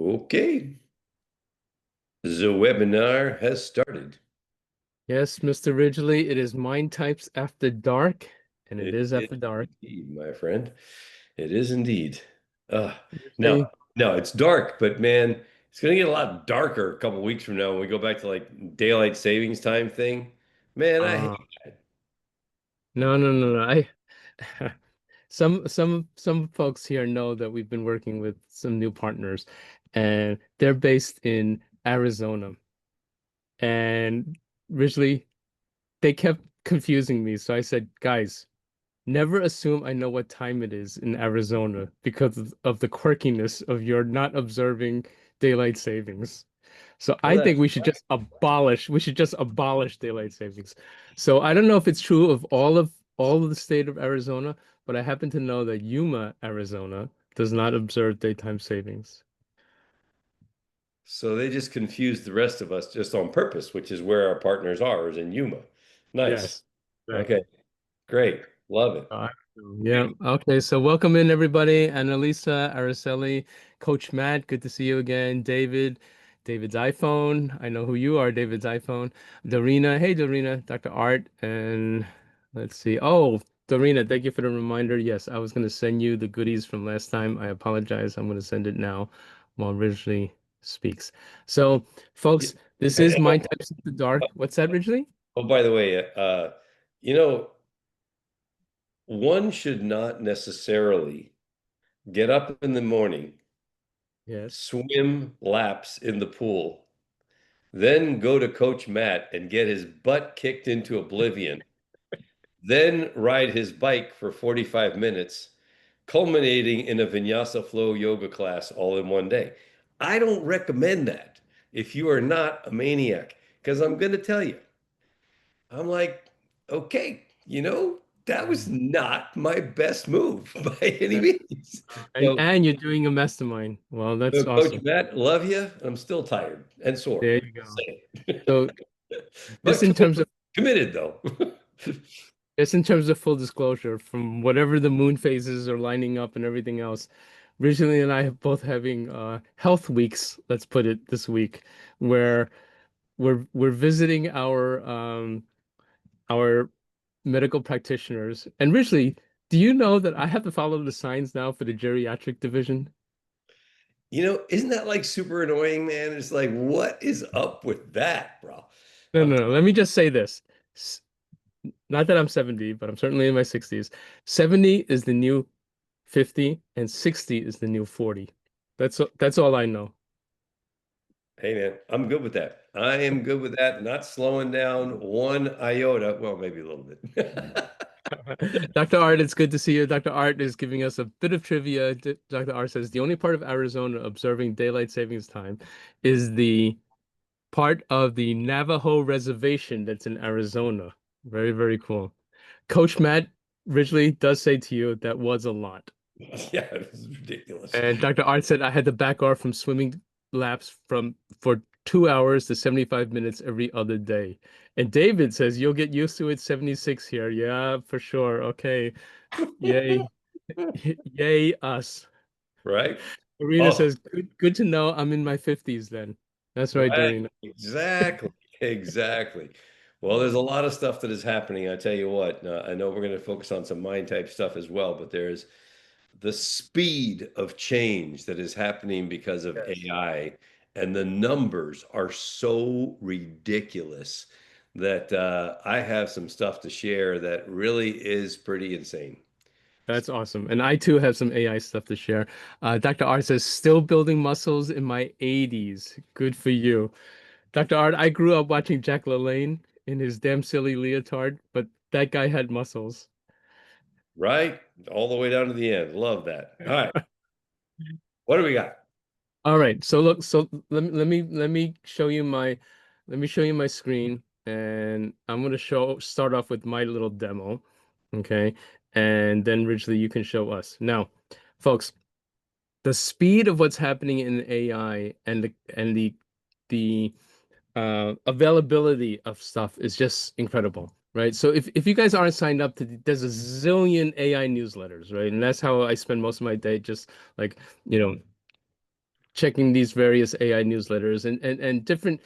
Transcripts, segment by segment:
Okay, the webinar has started. Yes, Mr. Ridgely, it is Mind Types After Dark, and it It is is after dark. indeed, my friend. It is indeed. Uh, now, Usually, no, it's dark, but man, it's going to get a lot darker a couple weeks from now when we go back to like daylight savings time thing. Man, I hate uh, that. no, no, no, no. Some folks here know that we've been working with some new partners, and they're based in Arizona. And originally, they kept confusing me, so I said, guys, never assume I know what time it is in Arizona because of the quirkiness of your not observing daylight savings. So Well, I think that's we should just abolish daylight savings. So I don't know if it's true of all of the state of Arizona, but I happen to know that Yuma, Arizona, does not observe daytime savings. so they just confused the rest of us just on purpose, which is where our partners are, is in Yuma. Nice. Yes, exactly. Okay, great. Love it. Uh, yeah. Okay. So welcome in everybody. Annalisa, Araceli, Coach Matt. Good to see you again. David's iPhone. I know who you are. David's iPhone. Dorina. Hey, Dorina. Dr. Art. And let's see. Oh, Dorina. Thank you for the reminder. Yes, I was going to send you the goodies from last time. I apologize. I'm going to send it now while Ridgely speaks. So, Yeah. folks, this And, is My Types of the Dark. What's that, Ridgely? oh, by the way, you know, one should not necessarily get up in the morning, Yes. swim laps in the pool, then go to Coach Matt and get his butt kicked into oblivion, then ride his bike for 45 minutes, culminating in a vinyasa flow yoga class all in one day. I don't recommend that if you are not a maniac, because I'm going to tell you, I'm like, okay, that was not my best move by any means. And So, and you're doing a mastermind. Well, that's Coach awesome. Matt, love you. I'm still tired and sore. There you go. Say So it. just But in terms of committed though. full disclosure, from whatever the moon phases are lining up and everything else, Originally and I have both having health weeks, let's put it this week, where we're visiting our medical practitioners. And Originally, do you know that I have to follow the signs now for the geriatric division? Isn't that like super annoying, man? It's like, what is up with that, bro? No, I'm no, no. Let me just say this. S- Not that I'm 70, but I'm certainly in my 60s. 70 is the new 50 and 60 is the new 40. That's all I know. Hey man, I'm good with that. I am good with that. Not slowing down one iota. Well, maybe a little bit. Dr. Art, it's good to see you. Dr. Art is giving us a bit of trivia. Dr. Art says the only part of Arizona observing daylight savings time is the part of the Navajo reservation that's in Arizona. Very, very cool. Coach Matt Ridgely does say to you that was a lot. Yeah, this is ridiculous. And Dr. Art said I had to back off from swimming laps for 2 hours to 75 minutes every other day. And David says you'll get used to it, 76 here. Yeah, for sure. Okay. Yay. Yay us. Right? Dorina Oh, says good to know I'm in my 50s then. That's right, right. Dorina. Exactly. Exactly. Well, there's a lot of stuff that is happening. I tell you what, I know we're going to focus on some mind type stuff as well, but there's the speed of change that is happening because of Yes. AI, and the numbers are so ridiculous that I have some stuff to share that really is pretty insane. That's awesome. And I too have some AI stuff to share. Dr. Art says, still building muscles in my 80s. Good for you. Dr. Art, I grew up watching Jack LaLanne in his damn silly leotard, but that guy had muscles. Right? All the way down to the end. Love that. All right. What do we got? All right. So look, so let me show you my screen, and I'm gonna start off with my little demo. Okay. And then Ridgely, you can show us. Now, folks, the speed of what's happening in AI and the availability of stuff is just incredible, right? So if you guys aren't signed up to, there's a zillion AI newsletters, right? And that's how I spend most of my day, just like, you know, checking these various AI newsletters, and different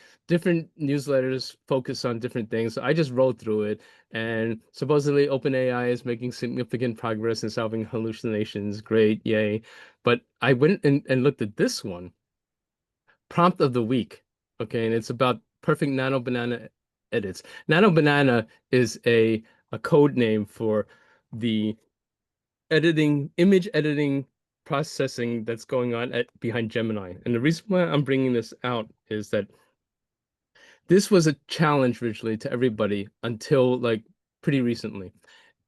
newsletters focus on different things. So I just rolled through it, and supposedly OpenAI is making significant progress in solving hallucinations. Great, yay. But I went and looked at this one, prompt of the week. Okay, and it's about perfect nano banana edits. Nano banana is a code name for the image editing processing that's going on behind Gemini. And the reason why I'm bringing this out is that this was a challenge originally to everybody until like pretty recently.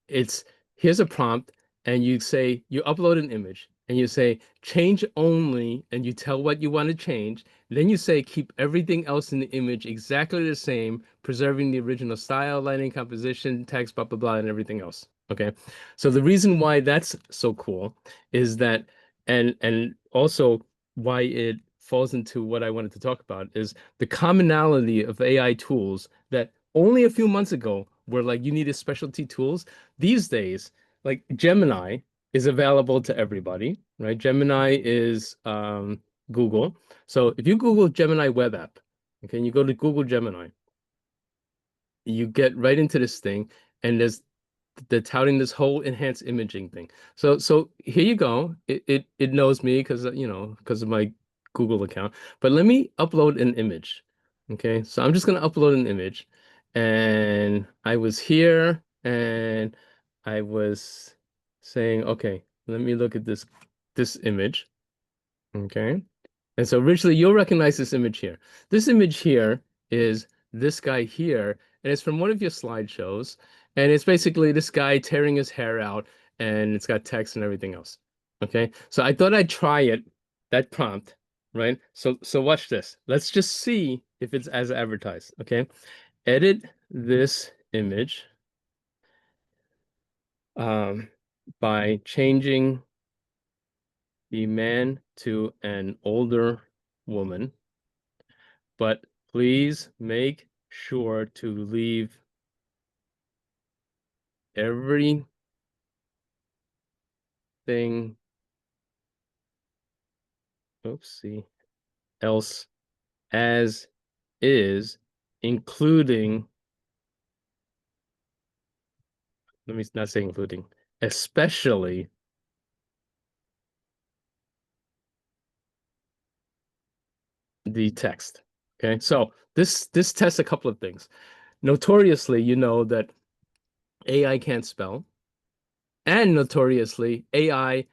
It's Here's a prompt, and you say you upload an image, and you say change only, and you tell what you want to change. Then you say keep everything else in the image exactly the same, preserving the original style, lighting, composition, text, blah blah blah, and everything else. Okay. So the reason why that's so cool is that, and also why it falls into what I wanted to talk about is the commonality of AI tools that only a few months ago were like you needed specialty tools. These days, like Gemini is available to everybody, right? Gemini is Google. So if you Google Gemini web app, okay, and you go to Google Gemini, you get right into this thing, and they're touting this whole enhanced imaging thing. So here you go. It knows me because because of my Google account. But let me upload an image. Okay, so I'm just gonna upload an image, and I was here and I was saying, okay, let me look at this image. Okay. And so originally you'll recognize this image here. This image here is this guy here, and it's from one of your slideshows. And it's basically this guy tearing his hair out, and it's got text and everything else. Okay. So I thought I'd try it, that prompt, right? So watch this. Let's just see if it's as advertised. Okay. Edit this image um, by changing the man to an older woman, but please make sure to leave everything oopsie else as is, including, let me not say including, especially the text. Okay, so this tests a couple of things. Notoriously, you know that AI can't spell. And notoriously, AI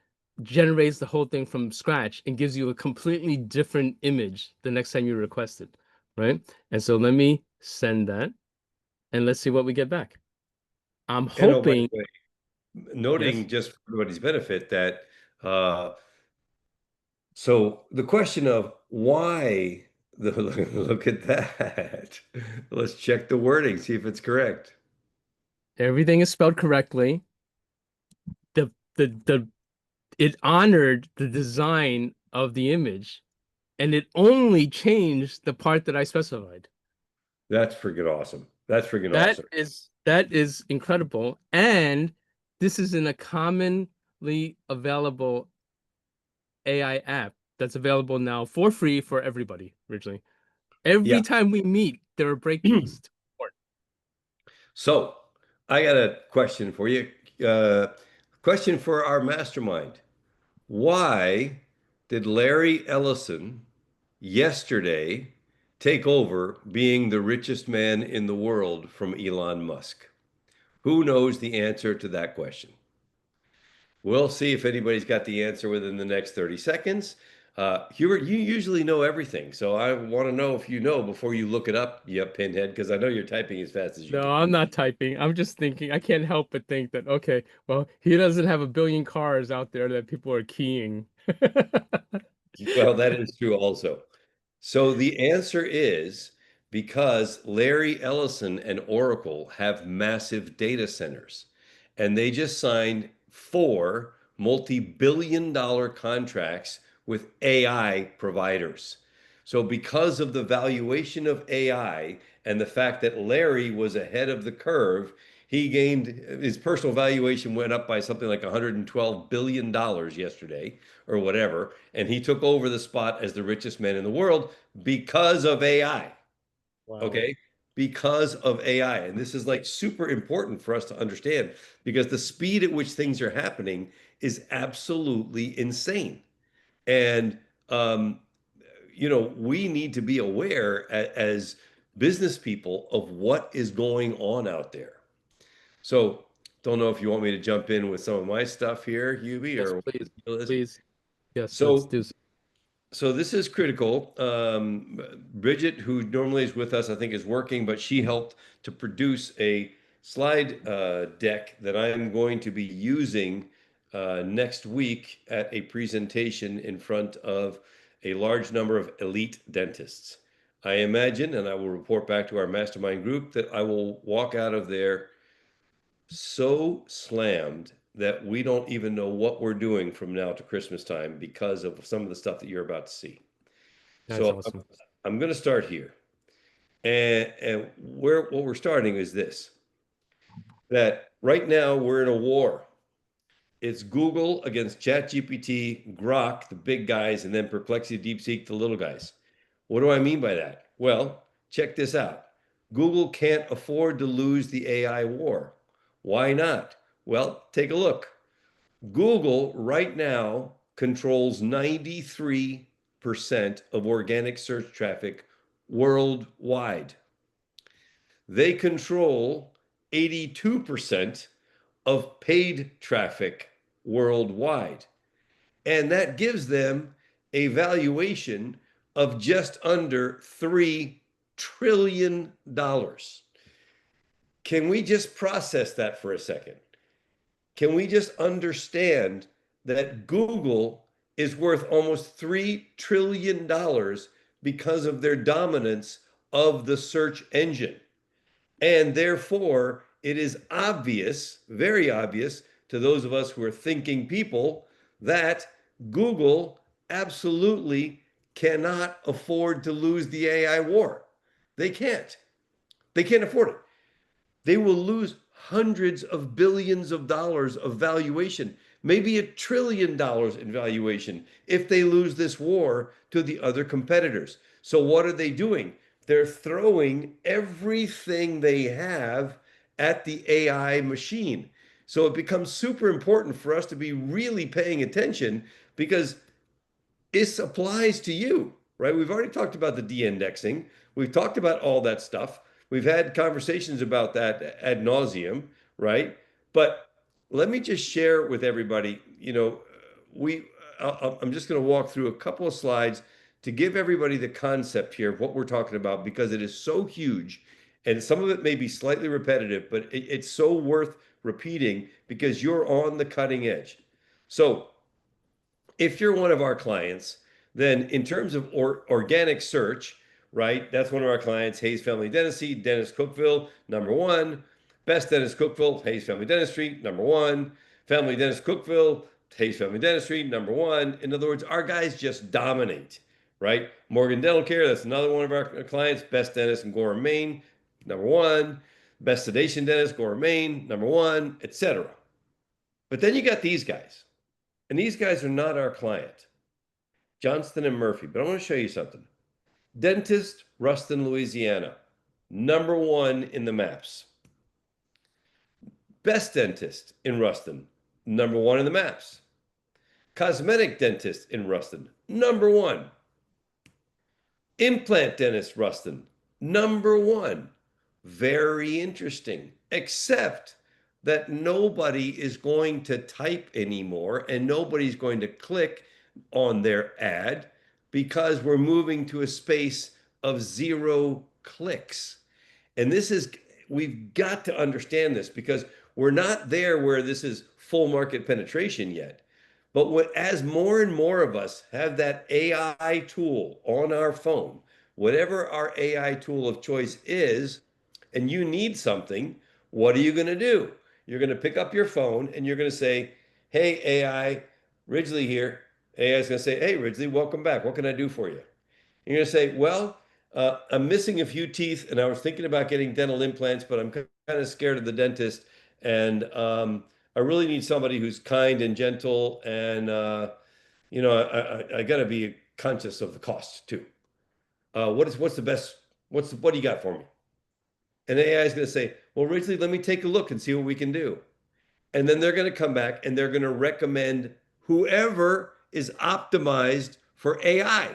generates the whole thing from scratch and gives you a completely different image the next time you request it, right? And so let me send that and let's see what we get back. I'm And oh, by the hoping, way, yes, noting just for everybody's benefit that uh, so the question of why the look at that. Let's check the wording, see if it's correct. everything is spelled correctly. The it honored the design of the image and it only changed the part that I specified. That's freaking awesome. That's freaking That awesome. is incredible. And this is in a commonly available AI app that's available now for free for everybody, originally. Every Yeah. time we meet, there are breakthroughs to report. So I got a question for you. Uh, Question for our mastermind. Why did Larry Ellison yesterday take over being the richest man in the world from Elon Musk? Who knows the answer to that question? We'll see if anybody's got the answer within the next 30 seconds. Hubert, you usually know everything, so I want to know if you know before you look it up, you pinhead, because I know you're typing as fast as you No, can. I'm not typing. I'm just thinking. I can't help but think that, okay, well, he doesn't have a billion cars out there that people are keying. Well, that is true also. So the answer is because Larry Ellison and Oracle have massive data centers, and they just signed four multi-billion dollar contracts with AI providers. So because of the valuation of AI and the fact that Larry was ahead of the curve, He gained his personal valuation went up by something like $112 billion yesterday or whatever. And he took over the spot as the richest man in the world because of AI. Wow. Okay. Because of AI. And this is like super important for us to understand because the speed at which things are happening is absolutely insane. And, um, we need to be aware as business people of what is going on out there. So, don't know if you want me to jump in with some of my stuff here, Hubie, Yes, or what please. the deal is. Please. Yes, let's So, do so. so this is critical. Bridget, who normally is with us, I think is working, but she helped to produce a slide deck that I'm going to be using next week at a presentation in front of a large number of elite dentists. I imagine, and I will report back to our mastermind group, that I will walk out of there so slammed that we don't even know what we're doing from now to Christmas time because of some of the stuff that you're about to see. That's So awesome. I'm going to start here. And what we're starting is this, that right now we're in a war. It's Google against ChatGPT, Grok, the big guys, and then Perplexity, DeepSeek, the little guys. What do I mean by that? Well, check this out. Google can't afford to lose the AI war. Why not? Well, take a look. Google right now controls 93% of organic search traffic worldwide. They control 82% of paid traffic worldwide. And that gives them a valuation of just under $3 trillion. Can we just process that for a second? Can we just understand that Google is worth almost $3 trillion because of their dominance of the search engine? And therefore, it is obvious, very obvious to those of us who are thinking people that Google absolutely cannot afford to lose the AI war. They can't. They can't afford it. They will lose hundreds of billions of dollars of valuation, maybe $1 trillion in valuation if they lose this war to the other competitors. So, what are they doing? They're throwing everything they have at the AI machine. So, it becomes super important for us to be really paying attention because this applies to you, right? We've already talked about the de-indexing. We've talked about all that stuff. We've had conversations about that ad nauseum, right? But let me just share with everybody, we I'm just going to walk through a couple of slides to give everybody the concept here of what we're talking about because it is so huge and some of it may be slightly repetitive, but it's so worth repeating because you're on the cutting edge. So if you're one of our clients, then in terms of organic search, right? That's one of our clients, Hayes Family Dentistry, Dennis Cookville, number one. Best Dentist Cookville, Hayes Family Dentistry, number one. Family Dentist Cookville, Hayes Family Dentistry, number one. In other words, our guys just dominate, right? Morgan Dental Care, that's another one of our clients, Best Dentist in Gorham, Maine, number one. Best Sedation Dentist, Gorham, Maine, number one, etc. But then you got these guys. And these guys are not our client, Johnston and Murphy. But I want to show you something. Dentist, Ruston, Louisiana, number one in the maps. Best dentist in Ruston, number one in the maps. Cosmetic dentist in Ruston, number one. Implant dentist, Ruston, number one. Very interesting, except that nobody is going to type anymore and nobody's going to click on their ad because we're moving to a space of zero clicks. And we've got to understand this because we're not there where this is full market penetration yet. But as more and more of us have that AI tool on our phone, whatever our AI tool of choice is, and you need something, what are you going to do? You're going to pick up your phone and you're going to say, "Hey, AI, Ridgely here." AI is going to say, "Hey, Ridgely, welcome back. What can I do for you?" You're going to say, "Well, I'm missing a few teeth, and I was thinking about getting dental implants, but I'm kind of scared of the dentist. And I really need somebody who's kind and gentle, and I got to be conscious of the cost too. What's the best? What do you got for me? And AI is going to say, well, Ridgely, let me take a look and see what we can do. And then they're going to come back and they're going to recommend whoever is optimized for AI.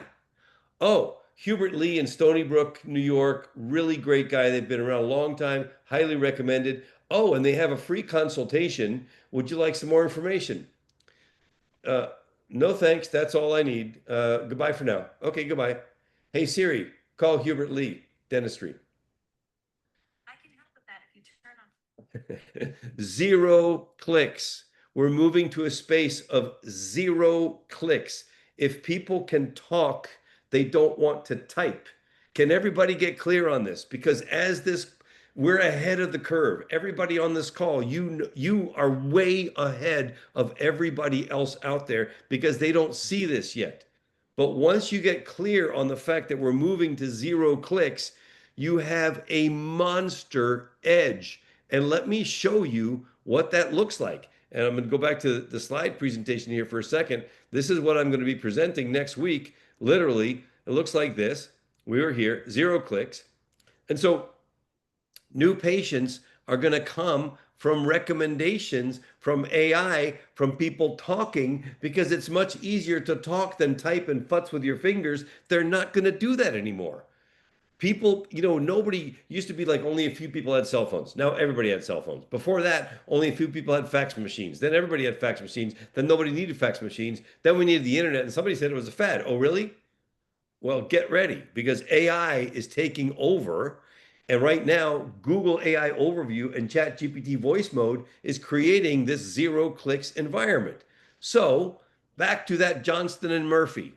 Oh, Hubert Lee in Stony Brook, New York, really great guy. They've been around a long time, highly recommended. Oh, and they have a free consultation. Would you like some more information? Uh, no, thanks. That's all I need. Goodbye for now. Okay, goodbye. Hey Siri, call Hubert Lee, dentistry. I can help with that if you turn on. Zero clicks. We're moving to a space of zero clicks. If people can talk, they don't want to type. Can everybody get clear on this? Because we're ahead of the curve. Everybody on this call, you are way ahead of everybody else out there because they don't see this yet. But once you get clear on the fact that we're moving to zero clicks, you have a monster edge. And let me show you what that looks like. And I'm going to go back to the slide presentation here for a second. This is what I'm going to be presenting next week. Literally, it looks like this. We were here, zero clicks. And so new patients are going to come from recommendations from AI, from people talking, because it's much easier to talk than type and futz with your fingers. They're not going to do that anymore. People, nobody used to be like only a few people had cell phones. Now everybody had cell phones. Before that, only a few people had fax machines. Then everybody had fax machines. Then nobody needed fax machines. Then we needed the internet, and somebody said it was a fad. Oh, really? Well, get ready because AI is taking over. And right now, Google AI Overview and ChatGPT Voice Mode is creating this zero clicks environment. So back to that Johnston and Murphy.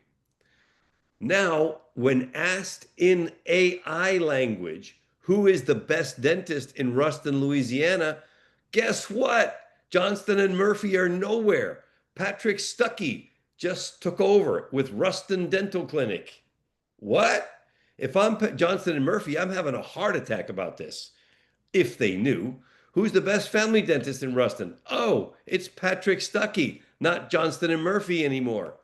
Now, when asked in AI language, who is the best dentist in Ruston, Louisiana? Guess what? Johnston and Murphy are nowhere. Patrick Stuckey just took over with Ruston Dental Clinic. What? If I'm Johnston and Murphy, I'm having a heart attack about this. If they knew. Who's the best family dentist in Ruston? Oh, it's Patrick Stuckey, not Johnston and Murphy anymore.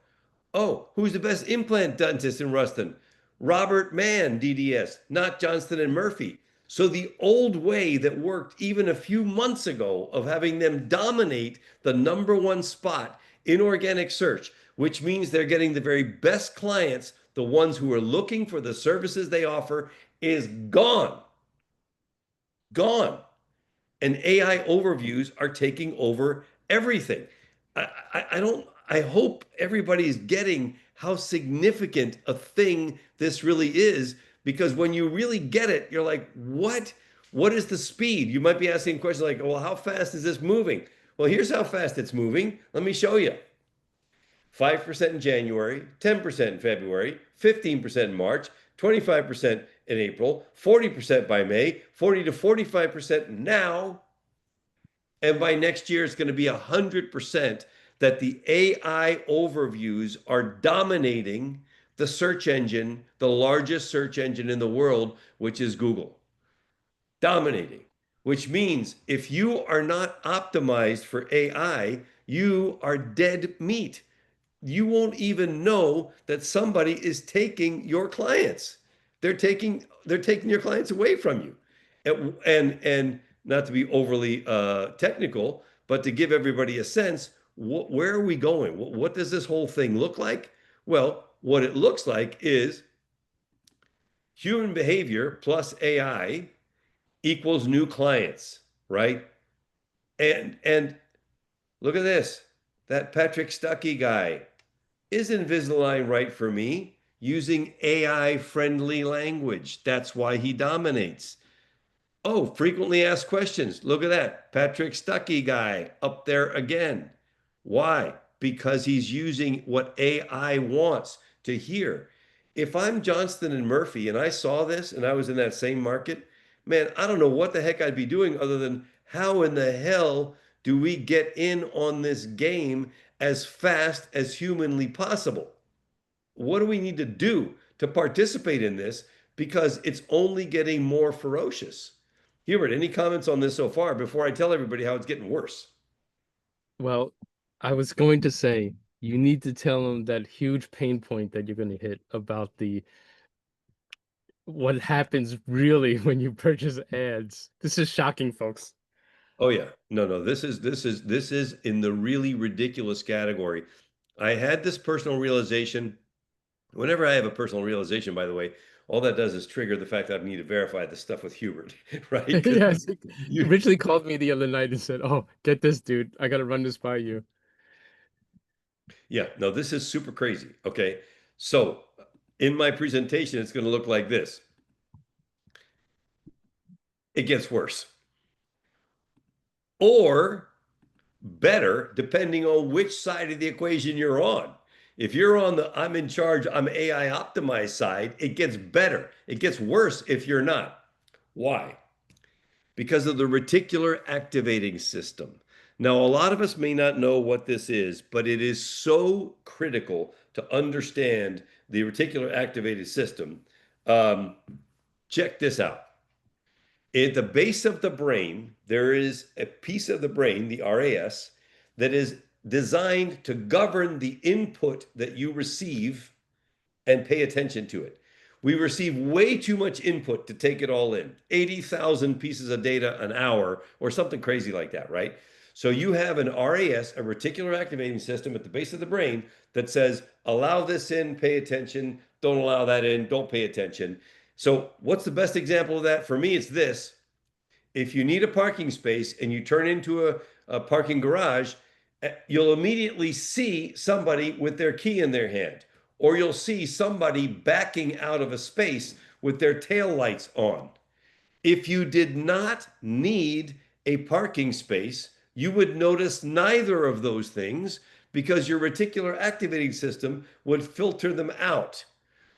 Oh, who's the best implant dentist in Ruston? Robert Mann, DDS, not Johnston and Murphy. So the old way that worked even a few months ago of having them dominate the number one spot in organic search, which means they're getting the very best clients, the ones who are looking for the services they offer, is gone. Gone. And AI overviews are taking over everything. I don't, I hope everybody's getting how significant a thing this really is, because when you really get it, you're like, what? What is the speed? You might be asking questions like, well, how fast is this moving? Well, here's how fast it's moving. Let me show you. 5% in January, 10% in February, 15% in March, 25% in April, 40% by May, 40 to 45% now, and by next year, it's going to be 100% that the AI overviews are dominating the search engine, the largest search engine in the world, which is Google. Dominating, which means if you are not optimized for AI, you are dead meat. You won't even know that somebody is taking your clients. They're taking your clients away from you. And not to be overly technical, but to give everybody a sense, where are we going? What does this whole thing look like? Well, what it looks like is human behavior plus AI equals new clients, right? And look at this. That Patrick Stuckey guy. Is Invisalign right for me? Using AI friendly language. That's why he dominates. Oh, frequently asked questions. Look at that. Patrick Stuckey guy up there again. Why? Because he's using what AI wants to hear. If I'm Johnston and Murphy and I saw this and I was in that same market, man, I don't know what the heck I'd be doing other than how in the hell do we get in on this game as fast as humanly possible? What do we need to do to participate in this? because it's only getting more ferocious. Hubert, any comments on this so far before I tell everybody how it's getting worse? Well, I was going to say you need to tell them that huge pain point that you're going to hit about the what happens really when you purchase ads. This is shocking, folks. Oh yeah. No, no, this is in the really ridiculous category. I had this personal realization. Whenever I have a personal realization, by the way, all that does is trigger the fact that I need to verify this stuff with Hubert, right? Because Yes, you, Ridgely called me the other night and said, "Oh, get this, dude. I got to run this by you." yeah, no, this is super crazy. Okay. So in my presentation, it's going to look like this. It gets worse. Or better, depending on which side of the equation you're on. If you're on the I'm in charge, I'm AI optimized side, it gets better. It gets worse if you're not. Why? Because of the reticular activating system. Now, a lot of us may not know what this is, but it is so critical to understand the reticular activated system. Um, Check this out. At the base of the brain, there is a piece of the brain, the RAS, that is designed to govern the input that you receive and pay attention to it. We receive way too much input to take it all in. 80,000 pieces of data an hour or something crazy like that, right? So you have an RAS, a reticular activating system at the base of the brain that says, allow this in, pay attention, don't allow that in, don't pay attention. So what's the best example of that? For me, it's this. If you need a parking space and you turn into a parking garage, you'll immediately see somebody with their key in their hand, or you'll see somebody backing out of a space with their tail lights on. If you did not need a parking space, you would notice neither of those things because your reticular activating system would filter them out.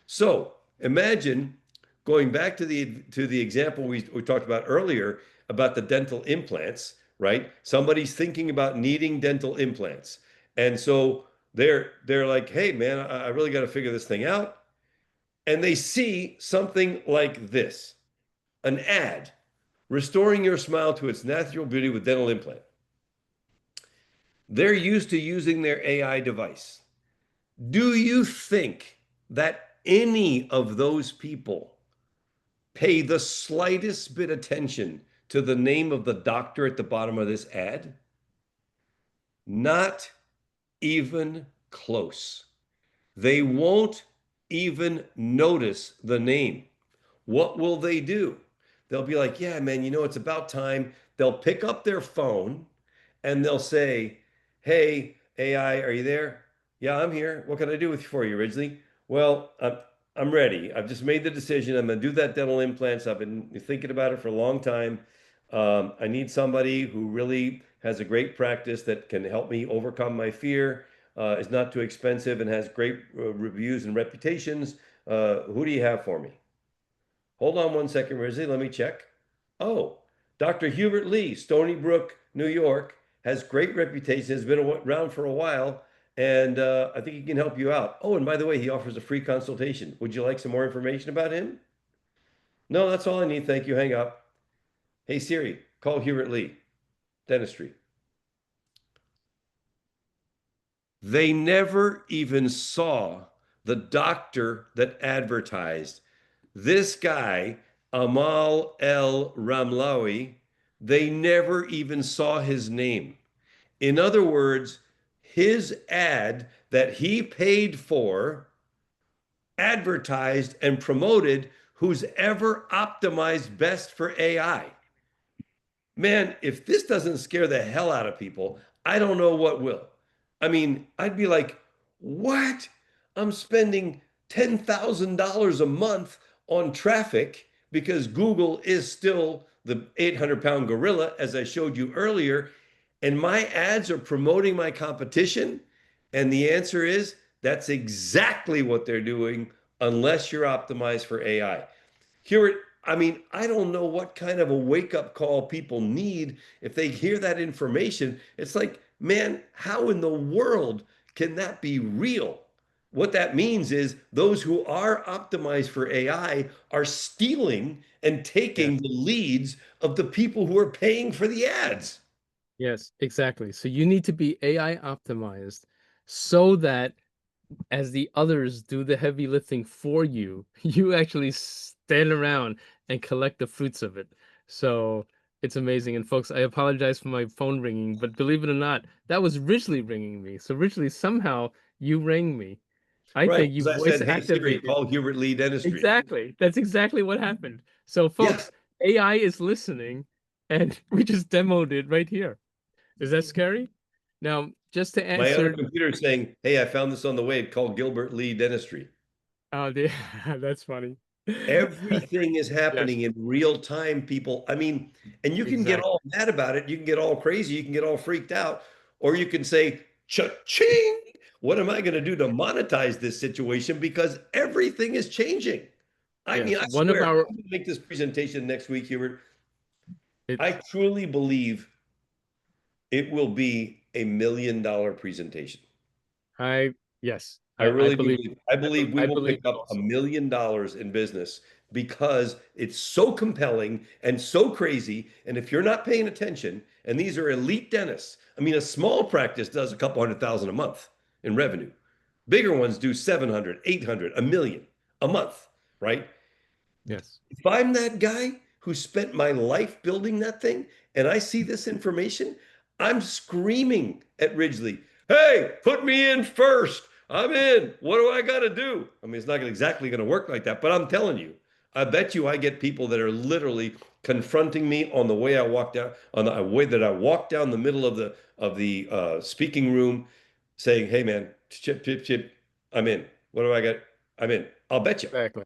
So imagine going back to the example we talked about earlier about the dental implants, right? Somebody's thinking about needing dental implants. And so they're like, hey man, I really got to figure this thing out. And they see something like this, an ad, restoring your smile to its natural beauty with dental implant. They're used to using their AI device. Do you think that any of those people pay the slightest bit attention to the name of the doctor at the bottom of this ad? Not even close. They won't even notice the name. What will they do? They'll be like, yeah, man, it's about time. They'll pick up their phone and they'll say, hey, AI, are you there? Yeah, I'm here. What can I do for you, Ridgely? Well, I'm ready. I've just made the decision. I'm going to do that dental implants. I've been thinking about it for a long time. I need somebody who really has a great practice that can help me overcome my fear, is not too expensive, and has great reviews and reputations. Who do you have for me? Hold on one second, Rizzy. Let me check. Oh, Dr. Hubert Lee, Stony Brook, New York, has great reputation, has been around for a while, and I think he can help you out. Oh, and by the way, he offers a free consultation. Would you like some more information about him? No, that's all I need. Thank you. Hang up. Hey, Siri, call Hubert Lee, dentistry. They never even saw the doctor that advertised. This guy, Amal El Ramlawi, they never even saw his name. In other words, his ad that he paid for advertised and promoted who's ever optimized best for AI. Man, if this doesn't scare the hell out of people, I don't know what will. I mean, I'd be like, what? I'm spending $10,000 a month on traffic because Google is still the 800-pound gorilla, as I showed you earlier, and my ads are promoting my competition. And the answer is that's exactly what they're doing, unless you're optimized for AI. Hewitt, I mean, I don't know what kind of a wake up call people need if they hear that information. It's like, man, how in the world can that be real? what that means is those who are optimized for AI are stealing and taking Yes. the leads of the people who are paying for the ads. Yes, exactly. So you need to be AI optimized so that as the others do the heavy lifting for you, you actually stand around and collect the fruits of it. So it's amazing. And folks, I apologize for my phone ringing, but believe it or not, that was Ridgely ringing me. So Ridgely, somehow you rang me. I Right. think you Because I voice said, hey, Siri, activated. call Hubert Lee Dentistry. Exactly. That's exactly what happened. So Yeah. folks, AI is listening and we just demoed it right here. Is that scary? Now, just to My other answer, computer is saying, hey, I found this on the web called Gilbert Lee Dentistry. the, that's funny. Everything is Yes, happening in real time, people. I mean, and you can get exactly. all mad about it. You can get all crazy. You can get all freaked out. Or you can say, cha-ching, what am I going to do to monetize this situation? Because everything is changing. I mean, Yes, I one of swear, our I'm going to make this presentation next week, Hubert. I it's truly believe it will be $1 million presentation. I yes, I I really believe believe. I believe we I will believe pick it up a also. million dollars in business because it's so compelling and so crazy. And if you're not paying attention, and these are elite dentists, I mean, a small practice does a couple 100,000 a month in revenue. Bigger ones do 700, 800, a million a month, right? Yes, If I'm that guy who spent my life building that thing and I see this information, I'm screaming at Ridgely, hey, put me in first. I'm in. What do I got to do? I mean, it's not exactly going to work like that, but I'm telling you, I bet you I get people that are literally confronting me on the way I walk down, on the way that I walk down the middle of the speaking room, saying, "Hey, man, chip, chip, chip, I'm in. What do I got? I'm in. I'll bet you." exactly.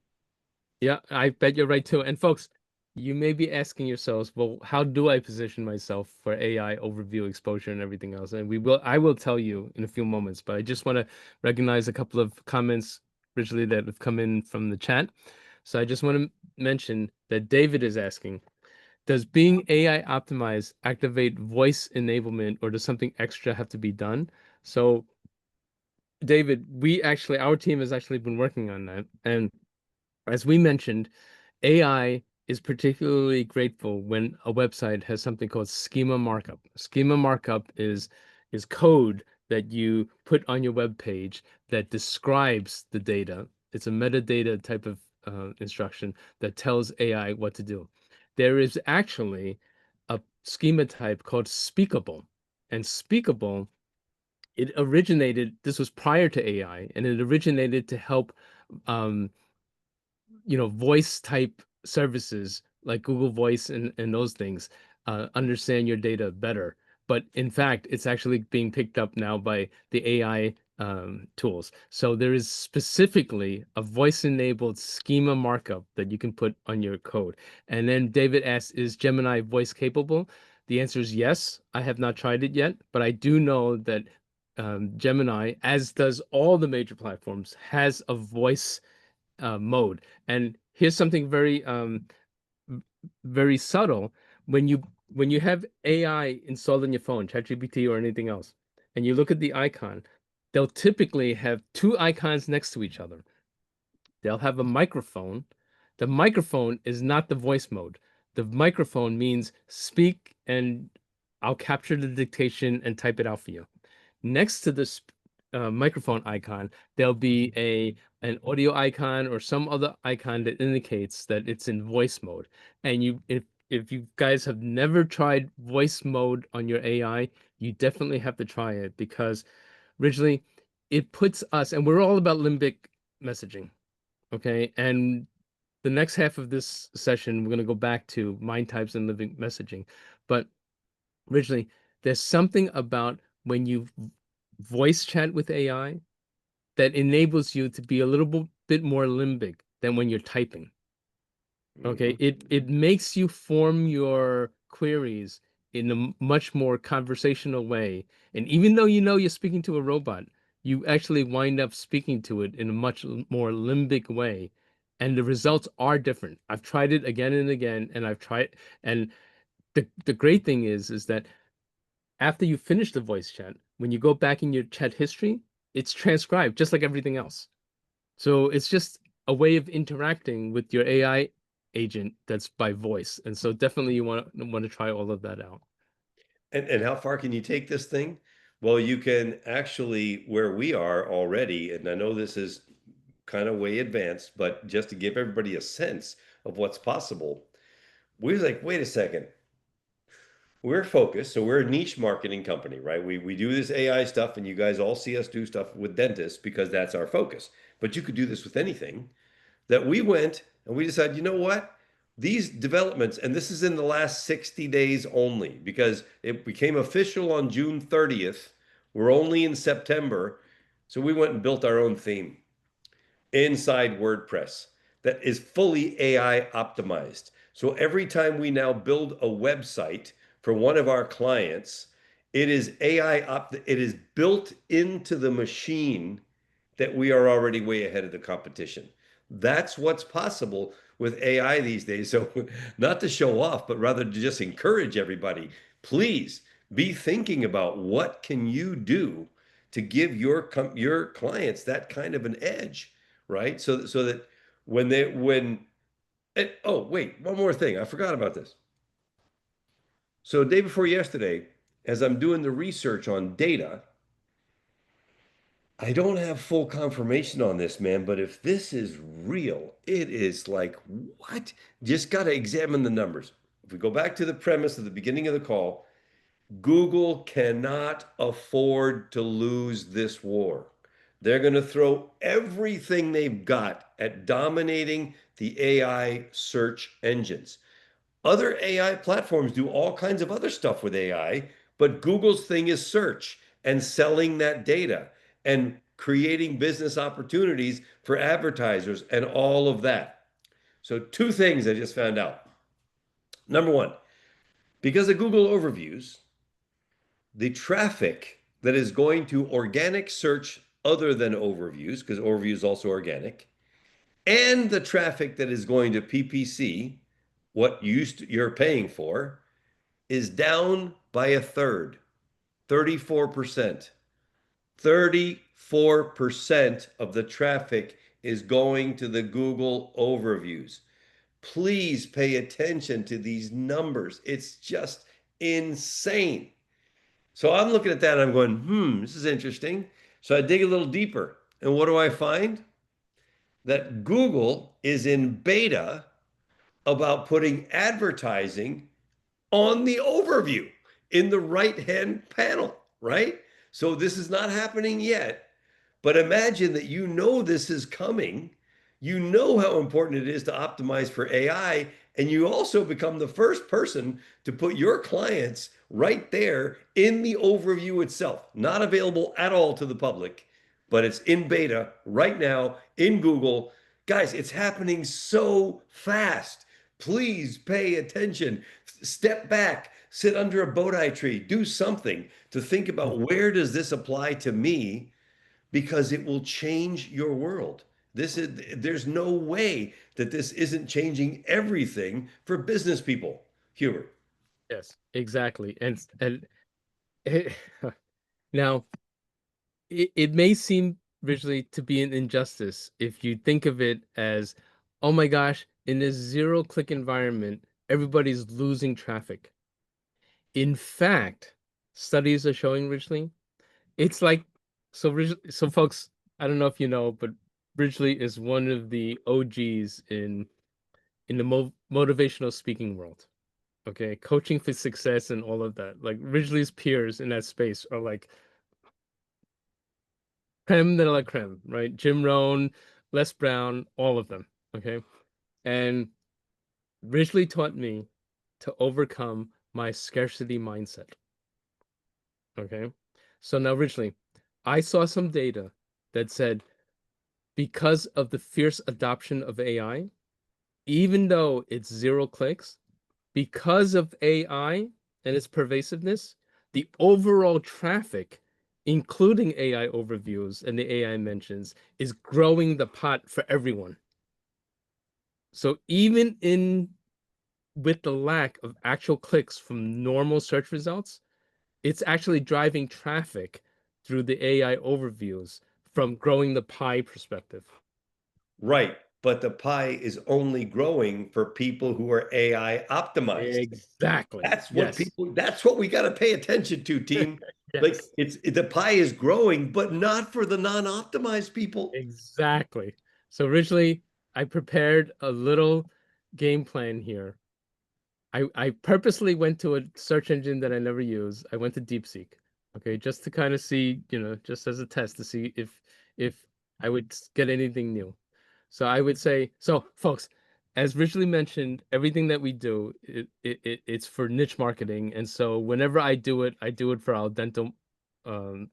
Yeah, I bet you're right too. And folks, you may be asking yourselves, well, how do I position myself for AI overview exposure and everything else? And I will tell you in a few moments, but I just want to recognize a couple of comments originally that have come in from the chat. So I just want to mention that David is asking, does being AI optimized activate voice enablement or does something extra have to be done? So David, our team has actually been working on that. And as we mentioned, AI is particularly grateful when a website has something called schema markup. Schema markup is code that you put on your web page that describes the data. It's a metadata type of instruction that tells AI what to do. There is actually a schema type called speakable, and speakable this was prior to AI, and it originated to help um, voice type services like Google Voice and those things understand your data better. But in fact, it's actually being picked up now by the AI tools. So there is specifically a voice-enabled schema markup that you can put on your code. And then David asks, is Gemini voice capable? The answer is yes. I have not tried it yet, but I do know that Gemini, as does all the major platforms, has a voice mode. And here's something very subtle. When you have AI installed on your phone, ChatGPT or anything else, and you look at the icon, they'll typically have two icons next to each other. They'll have a microphone. The microphone is not the voice mode. The microphone means speak and I'll capture the dictation and type it out for you. Next to this microphone icon, there'll be an audio icon or some other icon that indicates that it's in voice mode. And if you guys have never tried voice mode on your AI, you definitely have to try it because originally it puts us, and we're all about limbic messaging, okay? And the next half of this session, we're going to go back to mind types and limbic messaging. But originally, there's something about when you voice chat with AI that enables you to be a little bit more limbic than when you're typing. Okay, Mhm. it makes you form your queries in a much more conversational way. And even though you know you're speaking to a robot, you actually wind up speaking to it in a much more limbic way. And the results are different. I've tried it again and again, and and the great thing is that after you finish the voice chat, when you go back in your chat history, it's transcribed just like everything else. So it's just a way of interacting with your AI agent that's by voice. And so definitely you want to try all of that out. And how far can you take this thing? Well, you can actually, where we are already, and I know this is kind of way advanced, but just to give everybody a sense of what's possible, we're like, wait a second. We're focused, so we're a niche marketing company, right? We do this AI stuff, and you guys all see us do stuff with dentists because that's our focus. But you could do this with anything. That we went and we decided, you know what? These developments, and this is in the last 60 days only, because it became official on June 30th. We're only in September. So we went and built our own theme inside WordPress that is fully AI optimized. So every time we now build a website for one of our clients, it is it is built into the machine that we are already way ahead of the competition. That's what's possible with AI these days. So not to show off, but rather to just encourage everybody, please be thinking about what can you do to give your clients that kind of an edge, right? So that when oh wait, one more thing. I forgot about this. So day before yesterday, as I'm doing the research on data, I don't have full confirmation on this, man, but if this is real, it is like, what? Just got to examine the numbers. If we go back to the premise at the beginning of the call, Google cannot afford to lose this war. They're going to throw everything they've got at dominating the AI search engines. Other AI platforms do all kinds of other stuff with AI, but Google's thing is search and selling that data and creating business opportunities for advertisers and all of that. So, two things I just found out. Number one, because of Google overviews, the traffic that is going to organic search other than overviews, because overviews is also organic, and the traffic that is going to PPC, what you're paying for, is down by a third, 34%. 34% of the traffic is going to the Google overviews. Please pay attention to these numbers. It's just insane. So I'm looking at that and I'm going, this is interesting. So I dig a little deeper. And what do I find? That Google is in beta about putting advertising on the overview in the right-hand panel, right? So this is not happening yet, but imagine that you know this is coming. You know how important it is to optimize for AI, and you also become the first person to put your clients right there in the overview itself, not available at all to the public, but it's in beta right now in Google. Guys, it's happening so fast. Please pay attention. Step back, sit under a bowtie tree, do something to think about where does this apply to me, because it will change your world. There's no way that this isn't changing everything for business people. Hubert. Yes, exactly. And it, now it may seem visually to be an injustice if you think of it as, oh my gosh, in this zero-click environment, everybody's losing traffic. In fact, studies are showing, Ridgely, it's like, so folks, I don't know if you know, but Ridgely is one of the OGs in the motivational speaking world. Okay, coaching for success and all of that. Like Ridgely's peers in that space are like creme de la creme, right? Jim Rohn, Les Brown, all of them. Okay, and Ridgely taught me to overcome my scarcity mindset. Okay, so now Ridgely, I saw some data that said because of the fierce adoption of AI, even though it's zero clicks, because of AI and its pervasiveness, the overall traffic, including AI overviews and the AI mentions, is growing the pot for everyone. So even in with the lack of actual clicks from normal search results, it's actually driving traffic through the AI overviews from growing the pie perspective. Right. But the pie is only growing for people who are AI optimized. Exactly. Yes. That's what we got to pay attention to, team. Like Yes. the pie is growing, but not for the non-optimized people. Exactly. So originally, I prepared a little game plan here. I purposely went to a search engine that I never use. I went to DeepSeek, okay, just to kind of see, just as a test to see if I would get anything new. So I would say, so folks, as originally mentioned, everything that we do, it's for niche marketing, and so whenever I do it for our dental um,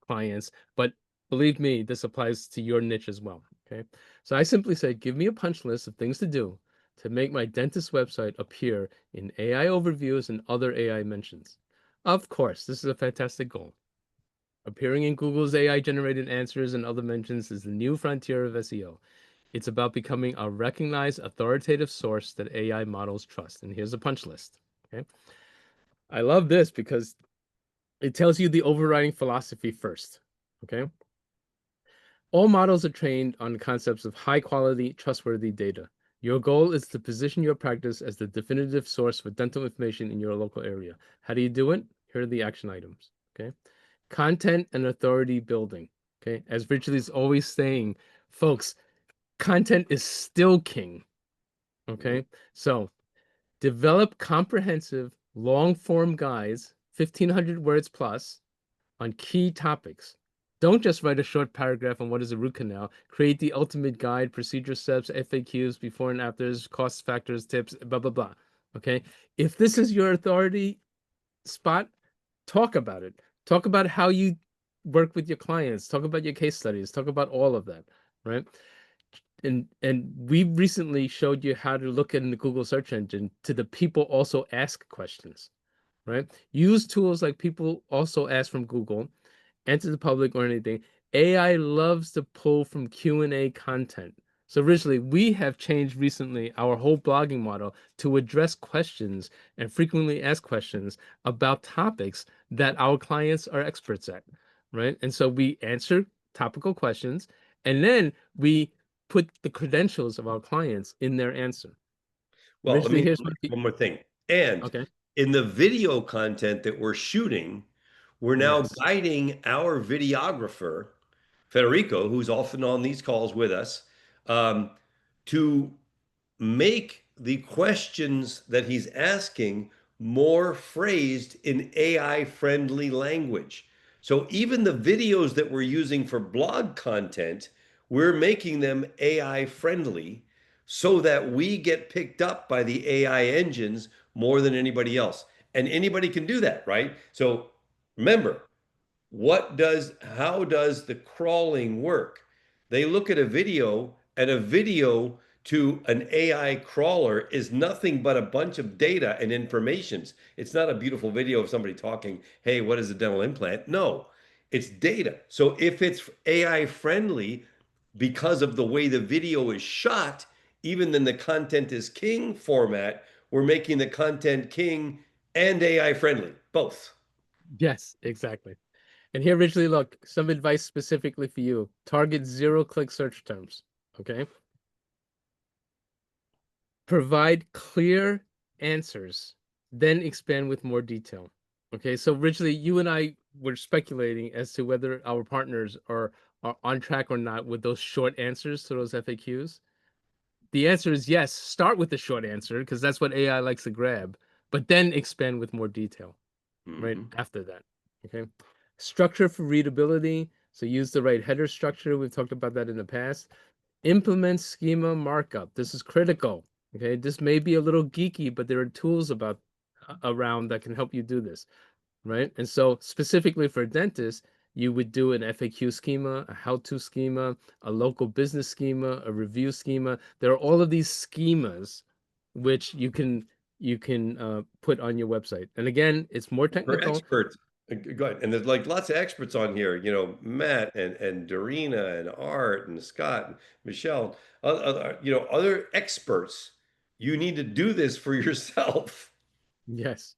clients, but believe me, this applies to your niche as well. Okay. So I simply said, give me a punch list of things to do to make my dentist website appear in AI overviews and other AI mentions. Of course, this is a fantastic goal. Appearing in Google's AI generated answers and other mentions is the new frontier of SEO. It's about becoming a recognized authoritative source that AI models trust. And here's a punch list. Okay. I love this because it tells you the overriding philosophy first. Okay. All models are trained on concepts of high quality, trustworthy data. Your goal is to position your practice as the definitive source for dental information in your local area. How do you do it? Here are the action items. Okay. Content and authority building. Okay. As Richard is always saying, folks, content is still king. Mhm. Okay. So develop comprehensive long form guides, 1,500 words plus, on key topics. Don't just write a short paragraph on what is a root canal. Create the ultimate guide, procedure steps, FAQs, before and afters, cost factors, tips, blah, blah, blah. Okay. If this is your authority spot, talk about it. Talk about how you work with your clients. Talk about your case studies. Talk about all of that. Right. And we recently showed you how to look in the Google search engine to the people also ask questions. Right. Use tools like people also ask from Google, answer the public or anything. AI loves to pull from Q&A content. So originally, we have changed recently our whole blogging model to address questions and frequently asked questions about topics that our clients are experts at, right? And so we answer topical questions, and then we put the credentials of our clients in their answer. Well, let Originally, me here's what one more thing. And okay. in the video content that we're shooting, we're now Yes. guiding our videographer, Federico, who's often on these calls with us, um, to make the questions that he's asking more phrased in AI friendly language. So even the videos that we're using for blog content, we're making them AI friendly so that we get picked up by the AI engines more than anybody else. And anybody can do that, right? So remember, how does the crawling work? They look at a video, and a video to an AI crawler is nothing but a bunch of data and informations. It's not a beautiful video of somebody talking, hey, what is a dental implant? No, it's data. So if it's AI friendly because of the way the video is shot, even then the content is king format, we're making the content king and AI friendly, both. Yes, exactly. And here, originally, look, some advice specifically for you. Target zero-click search terms. Okay. Provide clear answers, then expand with more detail. Okay. So originally, you and I were speculating as to whether our partners are on track or not with those short answers to those FAQs. The answer is yes. Start with the short answer because that's what AI likes to grab, but then expand with more detail right Mhm. after that. Okay. Structure for readability. So use the right header structure. We've talked about that in the past. Implement schema markup. This is critical. Okay. This may be a little geeky, but there are tools around that can help you do this. Right. And so specifically for dentists, you would do an FAQ schema, a how-to schema, a local business schema, a review schema. There are all of these schemas which you can put on your website. And again, it's more For technical. experts. Go ahead. And there's like lots of experts on here, Matt and Dorina and Art and Scott and Michelle, other experts. You need to do this for yourself. Yes.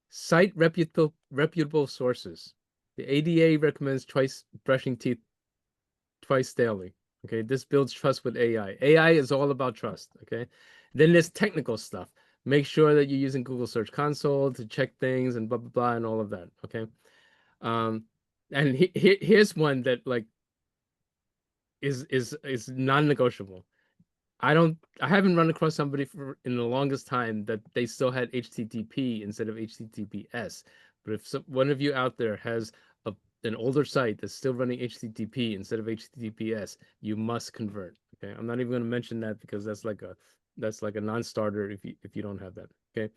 Cite reputable sources. The ADA recommends twice brushing teeth twice daily. Okay, this builds trust with AI. AI is all about trust. Okay, then there's technical stuff. Make sure that you're using Google Search Console to check things and blah blah blah and all of that. Okay, um, and here's one that like is non-negotiable. I haven't run across somebody for in the longest time that they still had HTTP instead of HTTPS. But if one of you out there has an older site that's still running HTTP instead of HTTPS, you must convert. Okay, I'm not even going to mention that because that's like a non-starter if you don't have that. Okay,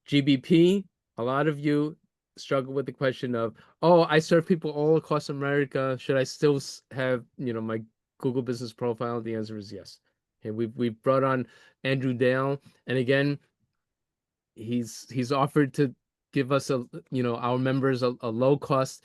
GBP. A lot of you struggle with the question of, oh, I serve people all across America. Should I still have my Google Business Profile? The answer is yes. Okay, we've brought on Andrew Dale, and again, he's offered to give us our members a low cost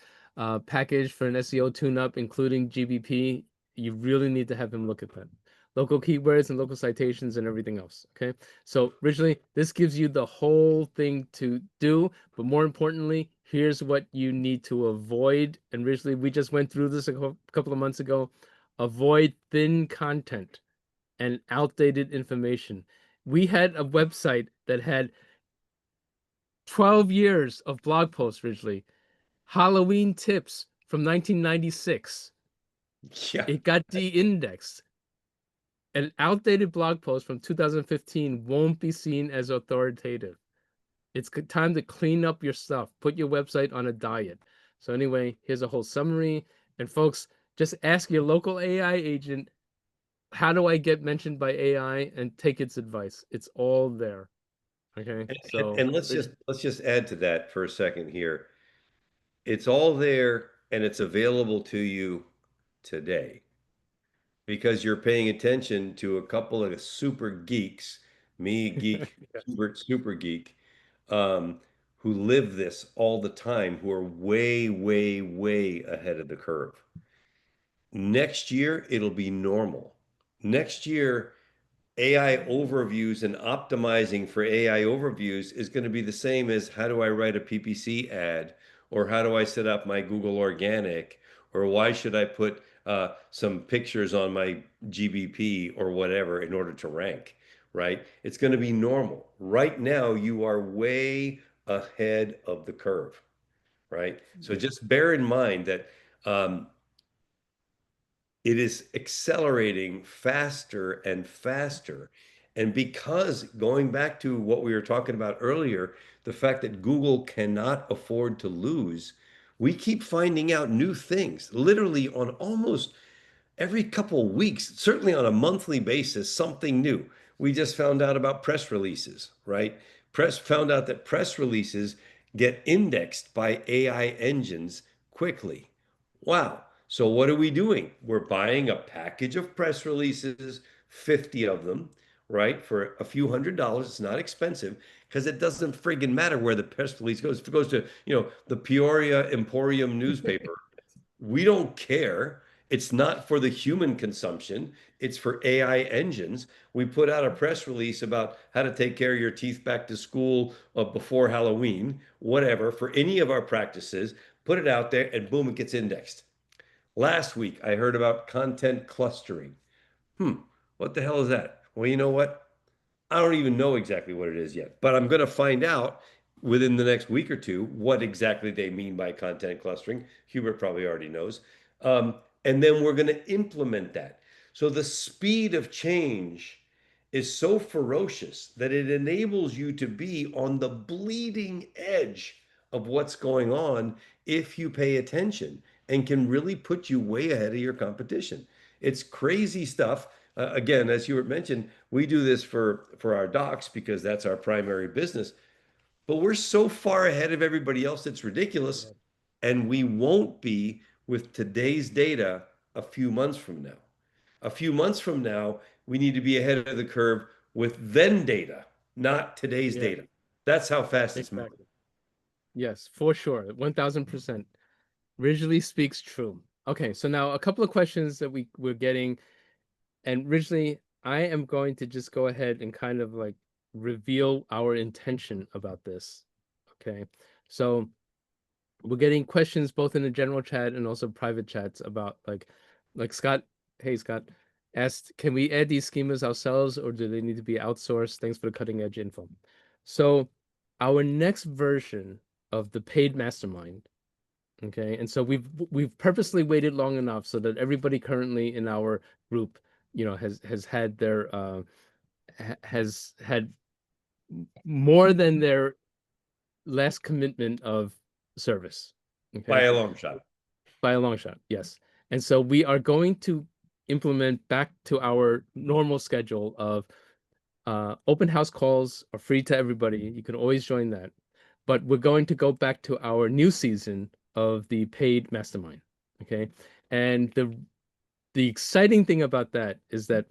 package for an SEO tune-up, including GBP. You really need to have him look at that. Local keywords and local citations and everything else. Okay. So originally, this gives you the whole thing to do, but more importantly, here's what you need to avoid. And originally, we just went through this a couple of months ago. Avoid thin content and outdated information. We had a website that had 12 years of blog posts originally. Halloween tips from 1996. Yeah. It got de-indexed. An outdated blog post from 2015 won't be seen as authoritative. It's time to clean up your stuff. Put your website on a diet. So anyway, here's a whole summary. And folks, just ask your local AI agent, how do I get mentioned by AI, and take its advice. It's all there. Okay. So And let's just add to that for a second here. It's all there and it's available to you today because you're paying attention to a couple of super geeks, me geek, yes. super geek, um, who live this all the time, who are way, way, way ahead of the curve. Next year, it'll be normal. Next year, AI overviews and optimizing for AI overviews is going to be the same as how do I write a PPC ad, or how do I set up my Google Organic, or why should I put some pictures on my GBP or whatever in order to rank, right? It's going to be normal. Right now, you are way ahead of the curve, right? So Yeah. just bear in mind that um, it is accelerating faster and faster. And because going back to what we were talking about earlier, the fact that Google cannot afford to lose, we keep finding out new things, literally on almost every couple of weeks, certainly on a monthly basis, something new. We just found out about press releases, right? Press found out that press releases get indexed by AI engines quickly. Wow. So what are we doing? We're buying a package of press releases, 50 of them, right? For a few $100s. It's not expensive because it doesn't friggin' matter where the press release goes. If it goes to, the Peoria Emporium newspaper, we don't care. It's not for the human consumption. It's for AI engines. We put out a press release about how to take care of your teeth back to school before Halloween, whatever, for any of our practices, put it out there and boom, it gets indexed. Last week, I heard about content clustering. What the hell is that? Well, you know what? I don't even know exactly what it is yet, but I'm going to find out within the next week or two what exactly they mean by content clustering. Hubert probably already knows. Um, and then we're going to implement that. So the speed of change is so ferocious that it enables you to be on the bleeding edge of what's going on if you pay attention and can really put you way ahead of your competition. It's crazy stuff. Again, as you mentioned, we do this for our docs because that's our primary business. But we're so far ahead of everybody else, it's ridiculous. Yeah. And we won't be with today's data a few months from now. A few months from now, we need to be ahead of the curve with then data, not today's Yeah. data. That's how fast it's moving. Exactly. Yes, for sure. 1000%. Ridgely speaks true. Okay, so now a couple of questions that we're getting, and Ridgely, I am going to just go ahead and kind of like reveal our intention about this. Okay, so we're getting questions both in the general chat and also private chats about like Scott, hey Scott, asked, can we add these schemas ourselves or do they need to be outsourced? Thanks for the cutting edge info. So our next version of the paid mastermind, okay, and so we've purposely waited long enough so that everybody currently in our group, has had their has had more than their last commitment of service. By Okay. a long shot. By a long shot, yes. And so we are going to implement back to our normal schedule of open house calls are free to everybody. You can always join that. But we're going to go back to our new season of the paid mastermind. Okay. And the exciting thing about that is that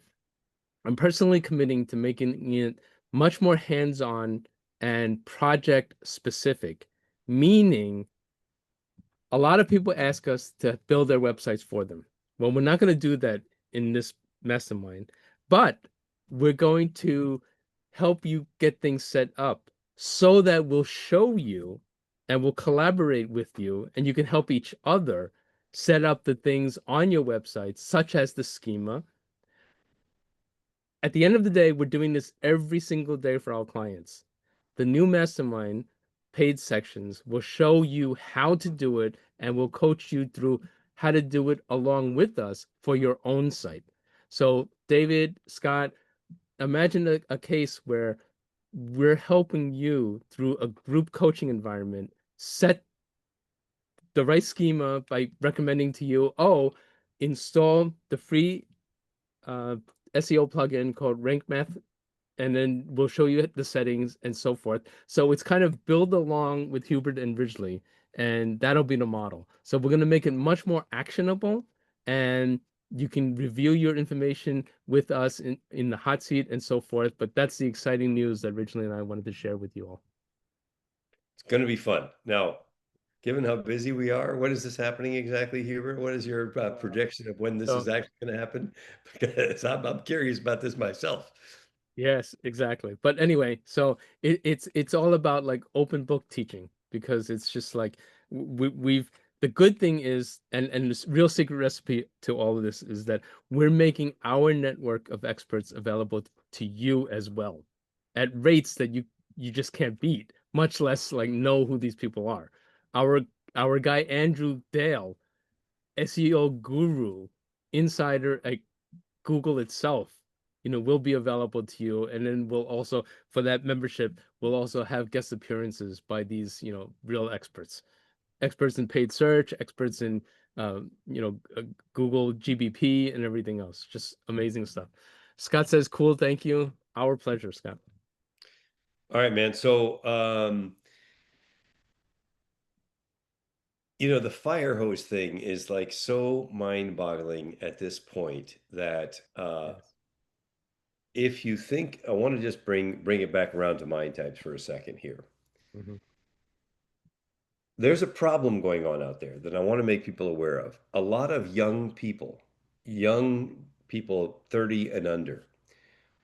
I'm personally committing to making it much more hands-on and project specific, meaning a lot of people ask us to build their websites for them. Well, we're not going to do that in this mastermind, but we're going to help you get things set up so that we'll show you and we'll collaborate with you and you can help each other set up the things on your website, such as the schema. At the end of the day, we're doing this every single day for our clients. The new mastermind paid sections will show you how to do it and will coach you through how to do it along with us for your own site. So, David, Scott, imagine a case where we're helping you through a group coaching environment set the right schema by recommending to you, oh, install the free SEO plugin called Rank Math, and then we'll show you the settings and so forth. So it's kind of build along with Hubert and Ridgely, and that'll be the model. So we're going to make it much more actionable, and you can review your information with us in the hot seat and so forth. But that's the exciting news that Ridgely and I wanted to share with you all. It's going to be fun. Now, given how busy we are, when is this happening exactly, Hubert? What is your projection of when this is So actually going to happen? Because I'm curious about this myself. yes, exactly. But anyway, so it's all about like open book teaching because it's just like we've the good thing is and this real secret recipe to all of this is that we're making our network of experts available to you as well at rates that you just can't beat, much less like know who these people are. Our our guy Andrew Dale, SEO guru, insider at Google itself, will be available to you. And then we'll also, for that membership, we'll also have guest appearances by these, real experts, experts in paid search, experts in, Google GBP and everything else. Just amazing stuff. Scott says, cool. Thank you. Our pleasure, Scott. All right, man. So, the fire hose thing is like so mind-boggling at this point that Yes. if you think, I want to just bring it back around to mind types for a second here. Mhm. There's a problem going on out there that I want to make people aware of. A lot of young people 30 and under,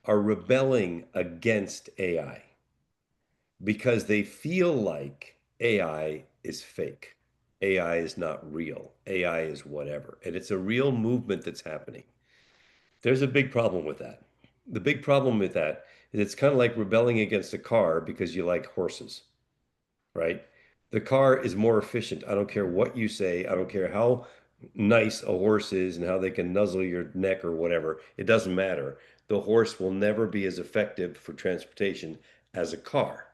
are rebelling against AI because they feel like AI is fake. AI is not real. AI is whatever. And it's a real movement that's happening. There's a big problem with that. The big problem with that is it's kind of like rebelling against a car because you like horses, right? The car is more efficient. I don't care what you say. I don't care how nice a horse is and how they can nuzzle your neck or whatever. It doesn't matter. The horse will never be as effective for transportation as a car.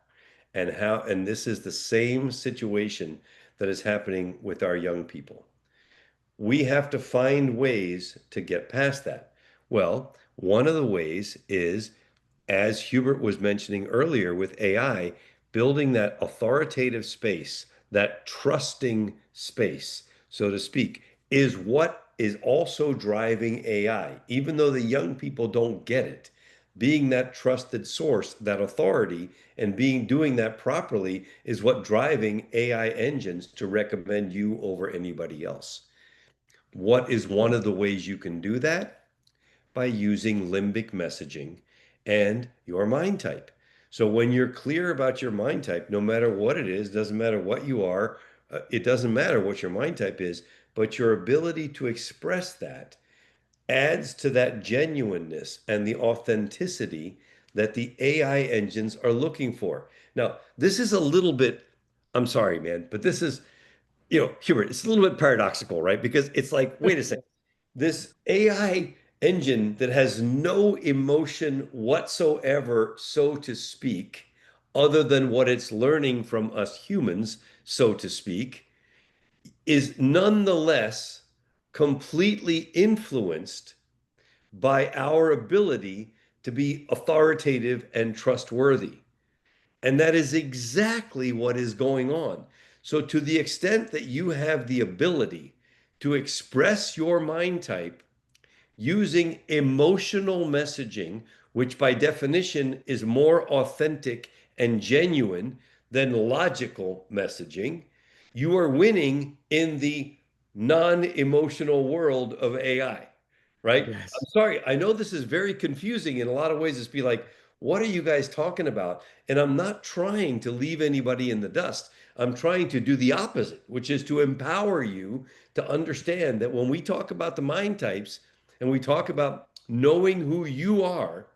And this is the same situation that is happening with our young people. We have to find ways to get past that. Well, one of the ways is, as Hubert was mentioning earlier with AI, building that authoritative space, that trusting space, so to speak, is what is also driving AI. Even though the young people don't get it, being that trusted source, that authority, and doing that properly is what driving AI engines to recommend you over anybody else. What is one of the ways you can do that? By using limbic messaging and your mind type. So when you're clear about your mind type, no matter what it is, doesn't matter what you are, It doesn't matter what your mind type is, but your ability to express that adds to that genuineness and the authenticity that the AI engines are looking for. Now, this is a little bit, I'm sorry, man, but this is, Hubert, it's a little bit paradoxical, right? Because it's like, wait a second, this AI engine that has no emotion whatsoever, so to speak, other than what it's learning from us humans, so to speak, is nonetheless completely influenced by our ability to be authoritative and trustworthy. And that is exactly what is going on. So, to the extent that you have the ability to express your mind type using emotional messaging, which by definition is more authentic and genuine than logical messaging, you are winning in the non-emotional world of AI, right? I'm Yes. sorry, I know this is very confusing in a lot of ways. It's be like, what are you guys talking about? And I'm not trying to leave anybody in the dust. I'm trying to do the opposite, which is to empower you to understand that when we talk about the mind types, and we talk about knowing who you are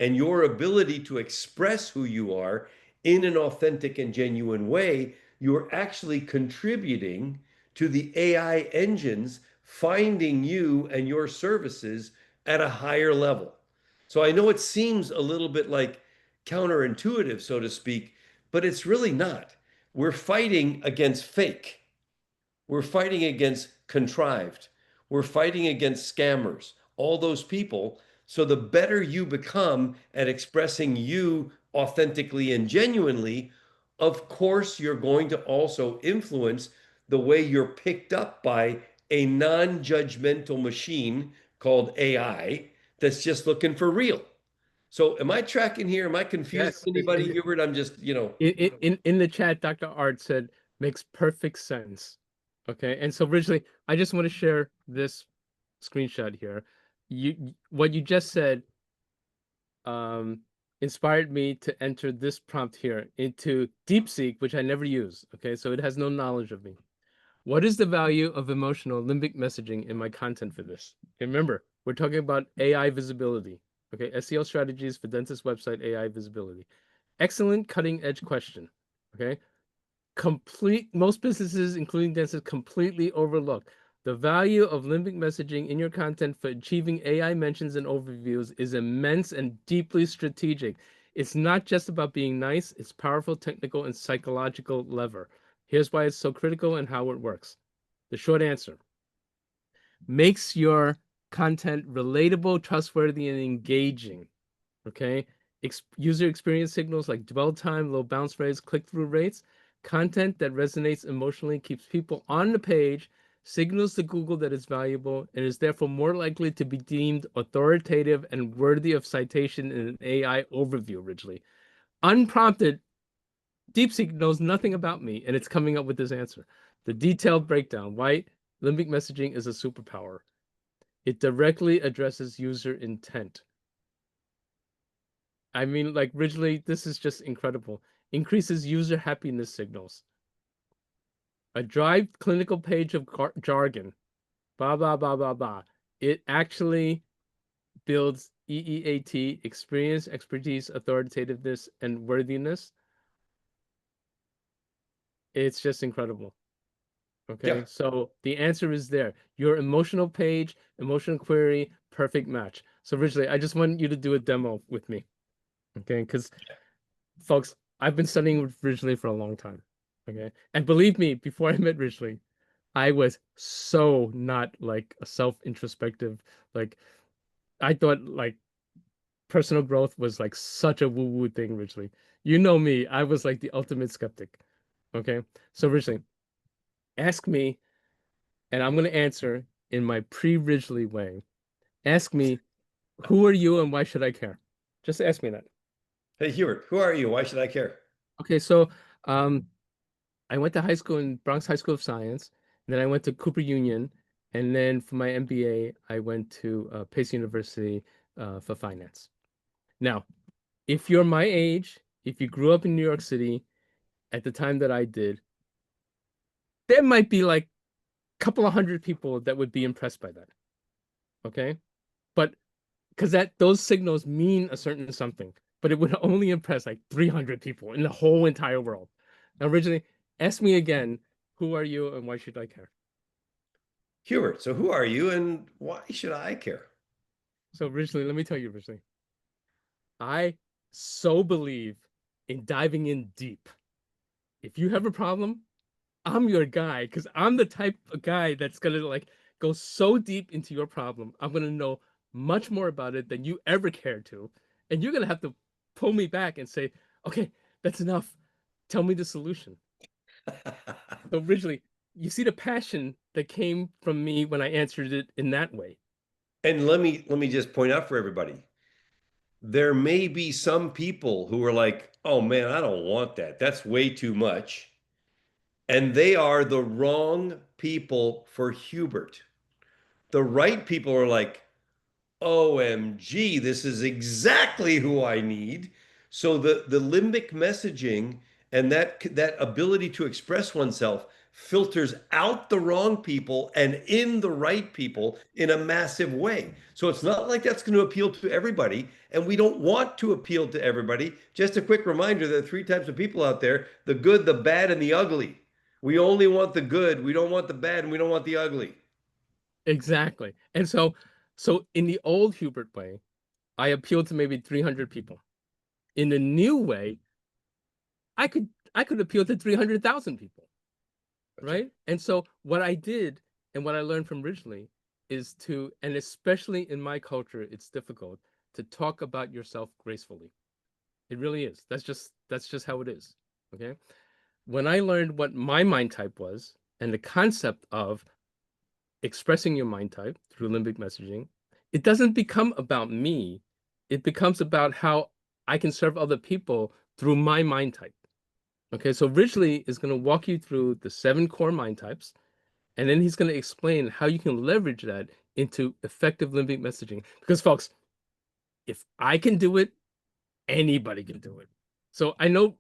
and your ability to express who you are in an authentic and genuine way, you're actually contributing to the AI engines finding you and your services at a higher level. So I know it seems a little bit like counterintuitive, so to speak, but it's really not. We're fighting against fake. We're fighting against contrived. We're fighting against scammers, all those people. So the better you become at expressing you authentically and genuinely, of course, you're going to also influence the way you're picked up by a non-judgmental machine called AI that's just looking for real. So am I tracking here? Am I confusing Yes. anybody, Hubert? I'm just, In the chat, Dr. Art said makes perfect sense. Okay, and so originally, I just want to share this screenshot here. What you just said um, inspired me to enter this prompt here into DeepSeek, which I never use. Okay, so it has no knowledge of me. What is the value of emotional limbic messaging in my content for this? Okay, remember, we're talking about AI visibility. Okay, SEO strategies for dentist website AI visibility. Excellent cutting edge question. Okay, most businesses, including dentists, completely overlook the value of limbic messaging in your content for achieving AI mentions and overviews is immense and deeply strategic. It's not just about being nice, it's powerful technical and psychological lever. Here's why it's so critical and how it works. The short answer makes your content relatable, trustworthy, and engaging. Okay. User experience signals like dwell time, low bounce rates, click-through rates, content that resonates emotionally, keeps people on the page, signals to Google that it's valuable, and is therefore more likely to be deemed authoritative and worthy of citation in an AI overview originally. Unprompted, DeepSeek knows nothing about me, and it's coming up with this answer. The detailed breakdown, why limbic messaging is a superpower. It directly addresses user intent. I mean, like originally, this is just incredible. Increases user happiness signals. A dry clinical page of jargon. Blah, blah, blah, blah, blah. It actually builds EEAT, experience, expertise, authoritativeness, and worthiness. It's just incredible. yeah. Okay, so the answer is there. Your emotional page, emotional query, perfect match. So originally, I just want you to do a demo with me. Okay, because folks, I've been studying with Ridgely for a long time. Okay. And believe me, before I met Ridgely, I was so not like a self-introspective, like I thought like personal growth was like such a woo-woo thing, Ridgely. You know me, I was like the ultimate skeptic. Okay. So Ridgely, ask me, and I'm gonna answer in my pre-Ridgely way. Ask me, who are you and why should I care? Just ask me that. Hey, Hubert, who are you? Why should I care? Okay, so um I went to high school in Bronx High School of Science, and then I went to Cooper Union, and then for my MBA, I went to Pace University for finance. Now, if you're my age, if you grew up in New York City at the time that I did, there might be like a couple of hundred people that would be impressed by that. Okay. But because that those signals mean a certain something, but it would only impress like 300 people in the whole entire world. Now, originally, ask me again, who are you and why should I care? Hubert, so who are you and why should I care? So originally, let me tell you originally, I so believe in diving in deep. If you have a problem, I'm your guy because I'm the type of guy that's gonna like go so deep into your problem. I'm gonna know much more about it than you ever cared to. And you're gonna have to pull me back and say, okay, that's enough. Tell me the solution. So originally, you see the passion that came from me when I answered it in that way. And let me just point out for everybody, there may be some people who are like, "Oh man, I don't want that. That's way too much." And they are the wrong people for Hubert. The right people are like, OMG, this is exactly who I need. So the limbic messaging and that ability to express oneself filters out the wrong people and in the right people in a massive way. So it's not like that's going to appeal to everybody, and we don't want to appeal to everybody. Just a quick reminder, there are three types of people out there: the good, the bad, and the ugly. We only want the good, we don't want the bad, and we don't want the ugly. Exactly. And so in the old Hubert way, I appealed to maybe 300 people. In the new way, I could appeal to 300,000 people. That's right. Right? And so what I did and what I learned from originally is to, and especially in my culture, it's difficult to talk about yourself gracefully. It really is. That's just how it is. Okay. When I learned what my mind type was and the concept of expressing your mind type through limbic messaging, it doesn't become about me. It becomes about how I can serve other people through my mind type. Okay, so Ridgely is going to walk you through the 7 core mind types, and then he's going to explain how you can leverage that into effective limbic messaging. Because, folks, if I can do it, anybody can do it. So I know